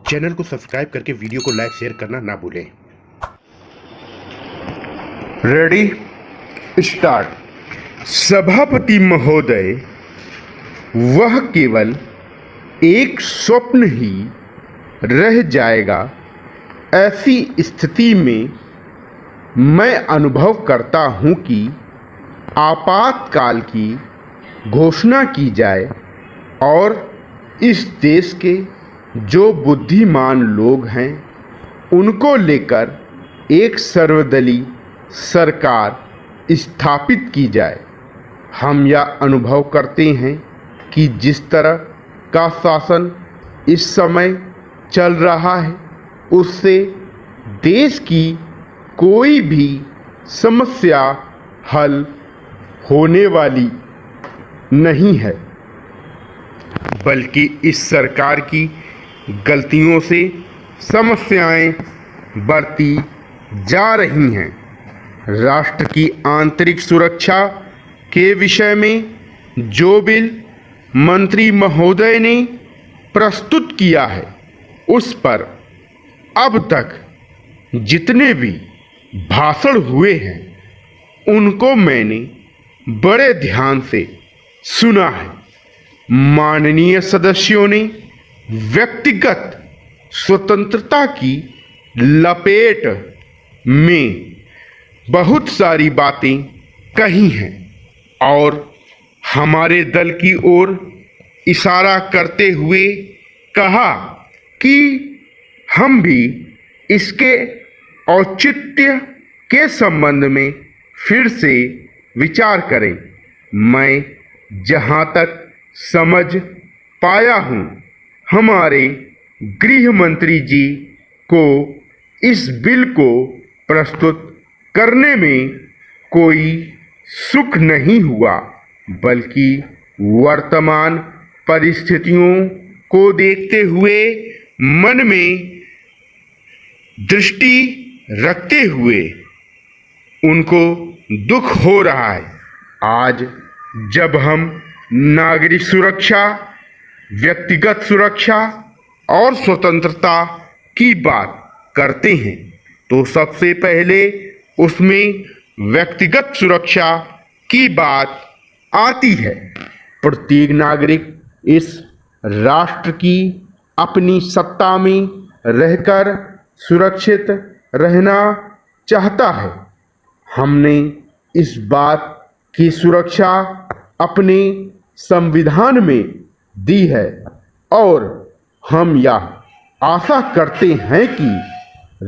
Channel को subscribe करके video को लाइक शेयर करना ना भूलें। Ready start. सभापति महोदय, वह केवल एक स्वप्न ही रह जाएगा। ऐसी स्थिति में मैं अनुभव करता हूं कि आपातकाल की घोषणा की जाए और इस देश के जो बुद्धिमान लोग हैं उनको लेकर एक सर्वदलीय सरकार स्थापित की जाए। हम यह अनुभव करते हैं कि जिस तरह का शासन इस समय चल रहा है उससे देश की कोई भी समस्या हल होने वाली नहीं है, बल्कि इस सरकार की गलतियों से समस्याएं बढ़ती जा रही हैं। राष्ट्र की आंतरिक सुरक्षा के विषय में जो बिल मंत्री महोदय ने प्रस्तुत किया है उस पर अब तक जितने भी भाषण हुए हैं उनको मैंने बड़े ध्यान से सुना है। माननीय सदस्यों ने व्यक्तिगत स्वतंत्रता की लपेट में बहुत सारी बातें कही हैं और हमारे दल की ओर इशारा करते हुए कहा कि हम भी इसके औचित्य के संबंध में फिर से विचार करें। मैं जहां तक समझ पाया हूं, हमारे गृह मंत्री जी को इस बिल को प्रस्तुत करने में कोई सुख नहीं हुआ, बल्कि वर्तमान परिस्थितियों को देखते हुए मन में दृष्टि रखते हुए उनको दुख हो रहा है। आज जब हम नागरिक सुरक्षा, व्यक्तिगत सुरक्षा और स्वतंत्रता की बात करते हैं तो सबसे पहले उसमें व्यक्तिगत सुरक्षा की बात आती है। प्रत्येक नागरिक इस राष्ट्र की अपनी सत्ता में रहकर सुरक्षित रहना चाहता है। हमने इस बात की सुरक्षा अपने संविधान में दी है और हम यह आशा करते हैं कि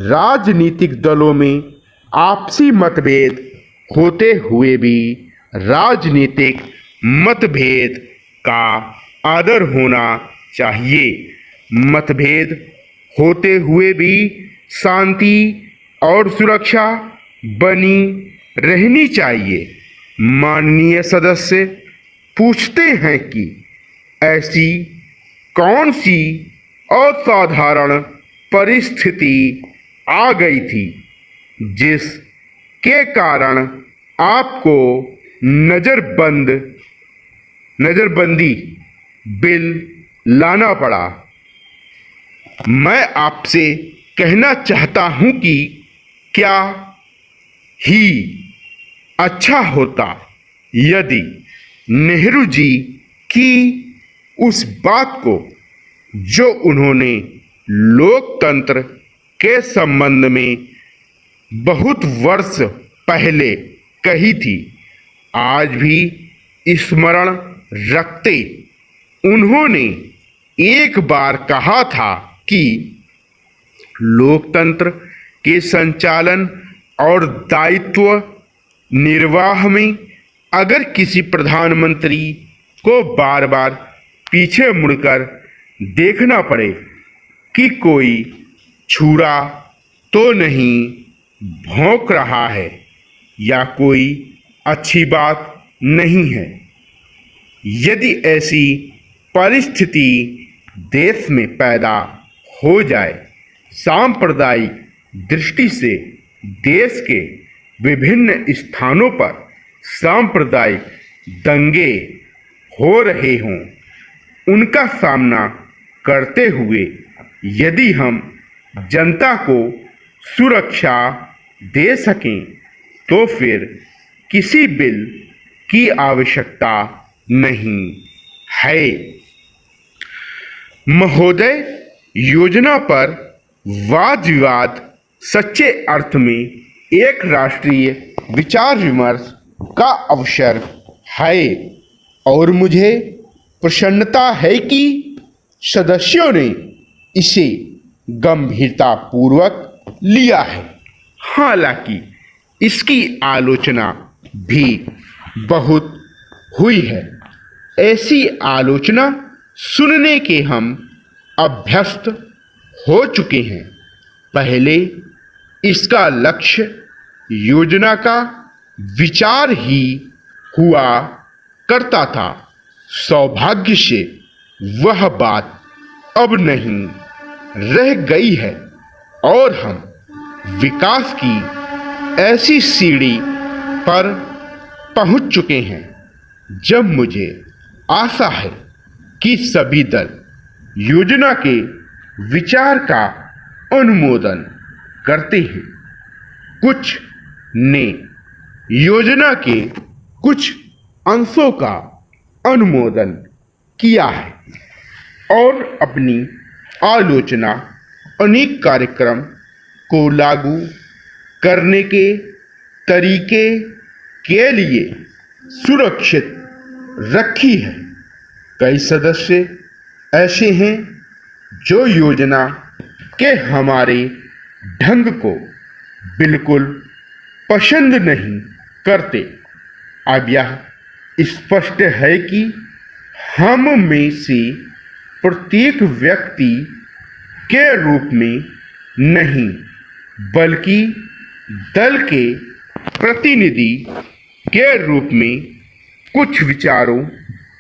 राजनीतिक दलों में आपसी मतभेद होते हुए भी राजनीतिक मतभेद का आदर होना चाहिए। मतभेद होते हुए भी शांति और सुरक्षा बनी रहनी चाहिए। माननीय सदस्य पूछते हैं कि ऐसी कौन सी असाधारण परिस्थिति आ गई थी जिसके कारण आपको नजरबंदी बिल लाना पड़ा। मैं आपसे कहना चाहता हूं कि क्या ही अच्छा होता यदि नेहरू जी की उस बात को जो उन्होंने लोकतंत्र के संबंध में बहुत वर्ष पहले कही थी, आज भी स्मरण रखते। उन्होंने एक बार कहा था कि लोकतंत्र के संचालन और दायित्व निर्वाह में अगर किसी प्रधानमंत्री को बार बार पीछे मुड़कर देखना पड़े कि कोई छुरा तो नहीं भौंक रहा है या कोई अच्छी बात नहीं है। यदि ऐसी परिस्थिति देश में पैदा हो जाए, सांप्रदायिक दृष्टि से देश के विभिन्न स्थानों पर सांप्रदायिक दंगे हो रहे हों, उनका सामना करते हुए यदि हम जनता को सुरक्षा दे सकें तो फिर किसी बिल की आवश्यकता नहीं है। महोदय, योजना पर वाद विवाद सच्चे अर्थ में एक राष्ट्रीय विचार विमर्श का अवसर है और मुझे प्रसन्नता है कि सदस्यों ने इसे गंभीरतापूर्वक लिया है। हालांकि इसकी आलोचना भी बहुत हुई है। ऐसी आलोचना सुनने के हम अभ्यस्त हो चुके हैं। पहले इसका लक्ष्य योजना का विचार ही हुआ करता था। सौभाग्य से वह बात अब नहीं रह गई है और हम विकास की ऐसी सीढ़ी पर पहुंच चुके हैं जब मुझे आशा है कि सभी दल योजना के विचार का अनुमोदन करते हैं। कुछ ने योजना के कुछ अंशों का अनुमोदन किया है और अपनी आलोचना अनेक कार्यक्रम को लागू करने के तरीके के लिए सुरक्षित रखी है। कई सदस्य ऐसे हैं जो योजना के हमारे ढंग को बिल्कुल पसंद नहीं करते। अब यह स्पष्ट है कि हम में से प्रत्येक व्यक्ति के रूप में नहीं बल्कि दल के प्रतिनिधि के रूप में कुछ विचारों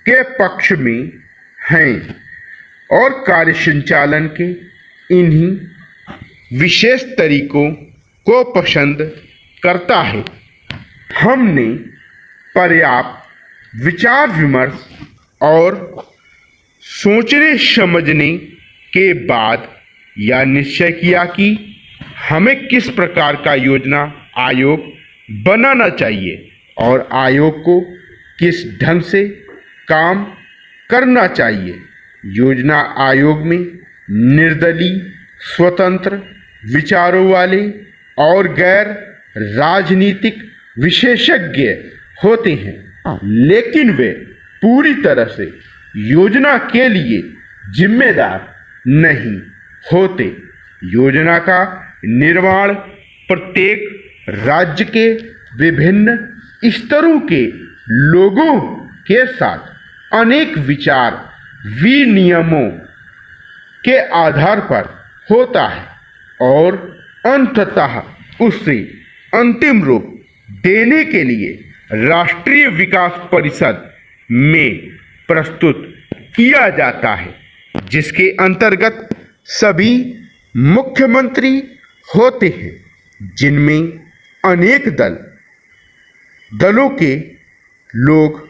के पक्ष में हैं और कार्य संचालन के इन्हीं विशेष तरीकों को पसंद करता है। हमने पर्याप्त विचार विमर्श और सोचने समझने के बाद यह निश्चय किया कि हमें किस प्रकार का योजना आयोग बनाना चाहिए और आयोग को किस ढंग से काम करना चाहिए। योजना आयोग में निर्दलीय, स्वतंत्र विचारों वाले और गैर राजनीतिक विशेषज्ञ होते हैं, लेकिन वे पूरी तरह से योजना के लिए जिम्मेदार नहीं होते। योजना का निर्माण प्रत्येक राज्य के विभिन्न स्तरों के लोगों के साथ अनेक विचार विनिमयों के आधार पर होता है और अंततः उसे अंतिम रूप देने के लिए राष्ट्रीय विकास परिषद में प्रस्तुत किया जाता है, जिसके अंतर्गत सभी मुख्यमंत्री होते हैं, जिनमें अनेक दलों के लोग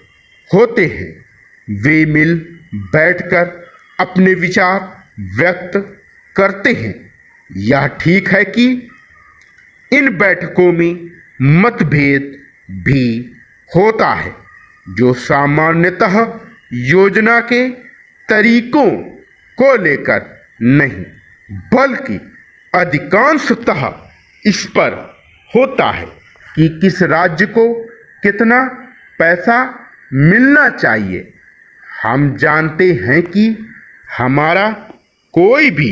होते हैं। वे मिल बैठकर अपने विचार व्यक्त करते हैं। यह ठीक है कि इन बैठकों में मतभेद भी होता है, जो सामान्यतः योजना के तरीकों को लेकर नहीं बल्कि अधिकांशतः इस पर होता है कि किस राज्य को कितना पैसा मिलना चाहिए। हम जानते हैं कि हमारा कोई भी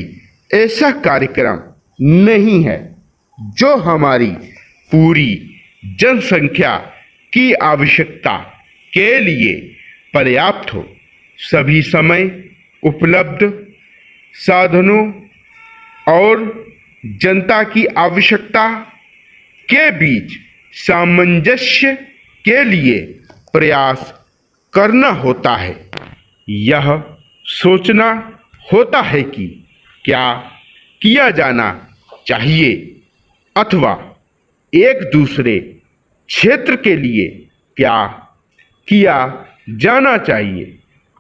ऐसा कार्यक्रम नहीं है जो हमारी पूरी जनसंख्या की आवश्यकता के लिए पर्याप्त हो। सभी समय उपलब्ध साधनों और जनता की आवश्यकता के बीच सामंजस्य के लिए प्रयास करना होता है। यह सोचना होता है कि क्या किया जाना चाहिए अथवा एक दूसरे क्षेत्र के लिए क्या किया जाना चाहिए।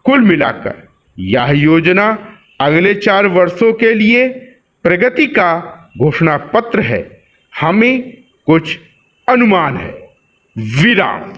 कुल मिलाकर यह योजना अगले 4 वर्षों के लिए प्रगति का घोषणा पत्र है। हमें कुछ अनुमान है। विराम।